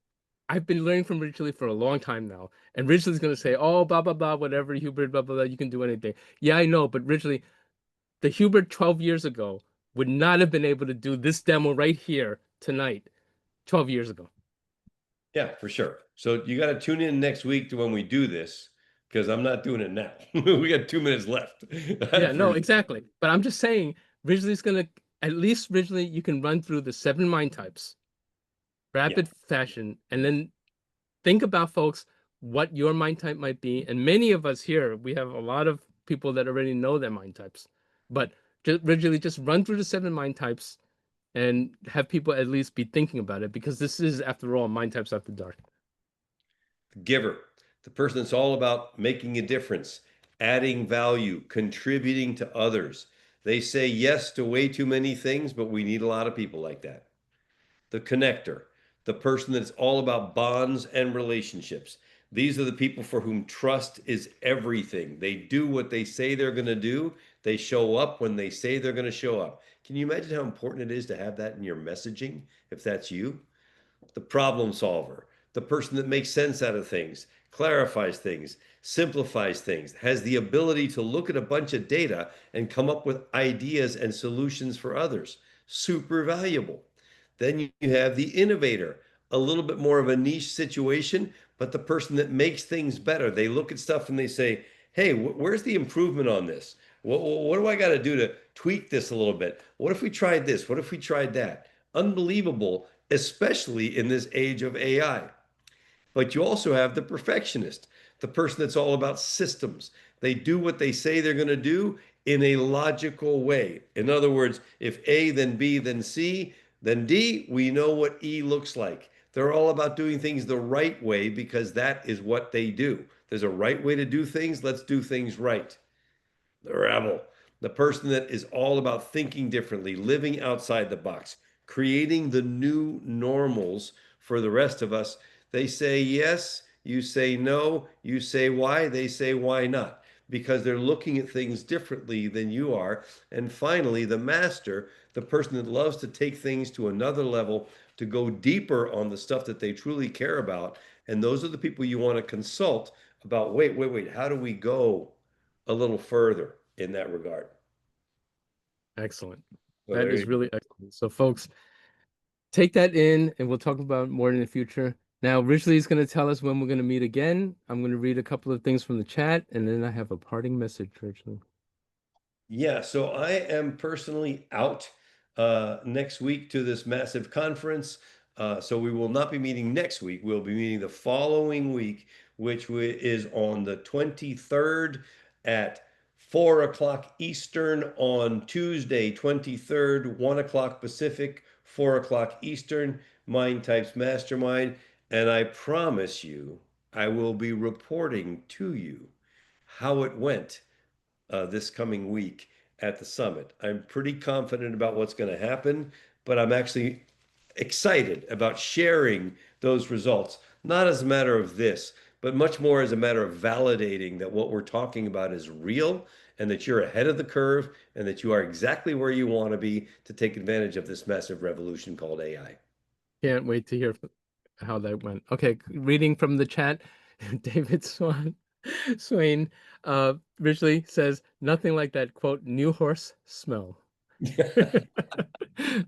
I've been learning from Ridgely for a long time now, and Ridgely's going to say, oh, blah, blah, blah, whatever, Hubert, blah, blah, blah, you can do anything. Yeah, I know, but Ridgely, the Hubert 12 years ago would not have been able to do this demo right here tonight 12 years ago. Yeah, for sure. So you got to tune in next week to when we do this because I'm not doing it now. We got 2 minutes left. Yeah, no, For exactly. But I'm just saying, Ridgely's gonna at least Ridgely, you can run through the 7 mind types, yeah, rapid fashion, and then think about folks what your mind type might be. And many of us here, we have a lot of people that already know their mind types. But just Ridgely, just run through the 7 mind types and have people at least be thinking about it because this is, after all, mind types after dark. the giver, the person that's all about making a difference, adding value, contributing to others. They say yes to way too many things, but we need a lot of people like that. The connector, the person that's all about bonds and relationships. These are the people for whom trust is everything. They do what they say they're going to do. They show up when they say they're going to show up. Can you imagine how important it is to have that in your messaging if that's you? The problem solver, the person that makes sense out of things, clarifies things, simplifies things, has the ability to look at a bunch of data and come up with ideas and solutions for others. Super valuable. Then you have the innovator, a little bit more of a niche situation, but the person that makes things better. They look at stuff and they say, hey, where's the improvement on this? What do I got to do to tweak this a little bit? What if we tried this? What if we tried that? Unbelievable, especially in this age of AI. But you also have the perfectionist, the person that's all about systems. They do what they say they're going to do in a logical way. In other words, if A, then B, then C, then D, we know what E looks like. They're all about doing things the right way because that is what they do. There's a right way to do things. Let's do things right. The rebel, the person that is all about thinking differently, living outside the box, creating the new normals for the rest of us. They say yes, you say no, you say why, they say why not, because they're looking at things differently than you are. And finally, the master, the person that loves to take things to another level, to go deeper on the stuff that they truly care about. And those are the people you want to consult about, wait, how do we go a little further in that regard? Excellent. So That there is you go. really excellent. So, folks, take that in, and we'll talk about more in the future. Now, Ridgely is going to tell us when we're going to meet again. I'm going to read a couple of things from the chat, and then I have a parting message, Ridgely. Yeah, so I am personally out next week to this massive conference. So we will not be meeting next week. We'll be meeting the following week, which is on the 23rd at 4 o'clock Eastern on Tuesday, 23rd, 1 o'clock Pacific, 4 o'clock Eastern, Mind Types Mastermind. And I promise you, I will be reporting to you how it went this coming week at the summit. I'm pretty confident about what's going to happen, but I'm actually excited about sharing those results, not as a matter of this, but much more as a matter of validating that what we're talking about is real and that you're ahead of the curve and that you are exactly where you want to be to take advantage of this massive revolution called AI. Can't wait to hear how that went. Okay, reading from the chat, David Swain, Ridgely says, nothing like that, quote, new horse smell.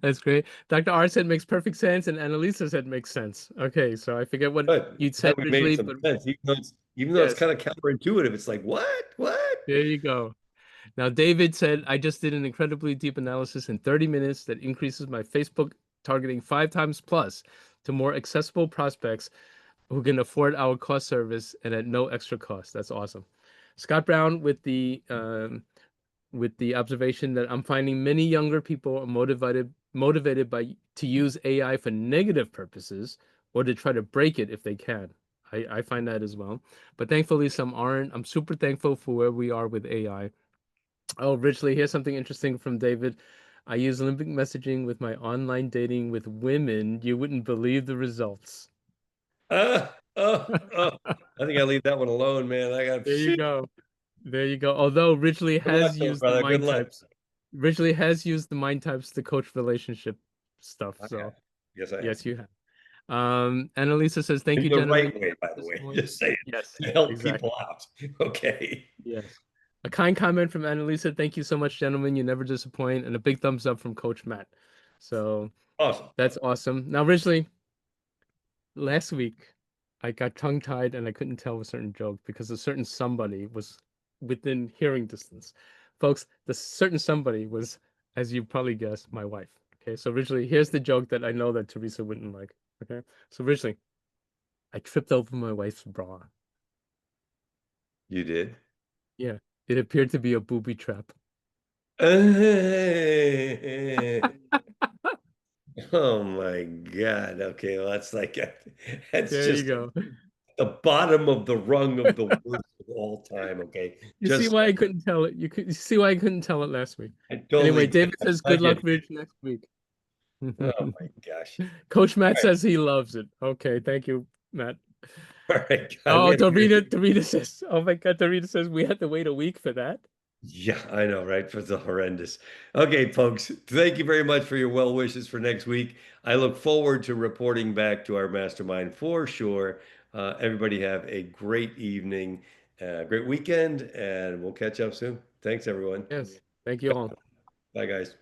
That's great. Dr. R said makes perfect sense, and Annalisa said makes sense. Okay, so I forget what But you'd that said we made originally, some but sense, even though it's yes, kind of counterintuitive. It's like, what? What? there you go. Now, David said, I just did an incredibly deep analysis in 30 minutes that increases my Facebook targeting 5 times plus to more accessible prospects who can afford our cost service and at no extra cost. That's awesome. Scott Brown with the observation that I'm finding many younger people are motivated by to use AI for negative purposes or to try to break it if they can. I find that as well. But thankfully some aren't. I'm super thankful for where we are with AI. Oh, Richly, here's something interesting from David. I use limbic messaging with my online dating with women. You wouldn't believe the results. Uh, I think I leave that one alone, man. I got There you shit. go. There you go. Although Ridgely Good luck, has though, used the brother. Good mind luck. types. Ridgely has used the mind types to coach relationship stuff. I have. So Yes, I have. yes, you have. Annalisa says, thank In you, the gentlemen. right way, by the This way. point. Just saying Yes, to help people exactly. out. Okay. Yes. A kind comment from Annalisa. Thank you so much, gentlemen. You never disappoint. And a big thumbs up from Coach Matt. So Awesome. that's awesome. Now, Ridgely, last week I got tongue-tied and I couldn't tell a certain joke because a certain somebody was within hearing distance. Folks, the certain somebody was, as you probably guessed, my wife. Okay, so originally, here's the joke that I know that Teresa wouldn't like. Okay, so originally, I tripped over my wife's bra. You did? Yeah, it appeared to be a booby trap. Oh my God. Okay, well, that's like that's There you just go. the bottom of the rung of the worst of all time. Okay. You see Just why I couldn't tell it. You see why I couldn't tell it last week. I totally Anyway, get David that. says, I "Good luck, get it. Rich, next week." Oh my gosh. Coach Matt All right. says he loves it. Okay, thank you, Matt. All right, God, we Oh, had a great. Dorita says, oh my God, Dorita says we had to wait a week for that. Yeah, I know, right? It's horrendous. Okay, folks, thank you very much for your well wishes for next week. I look forward to reporting back to our mastermind for sure. Everybody have a great evening, great weekend, and we'll catch up soon. Thanks, everyone. Yes, thank you all. Bye, guys.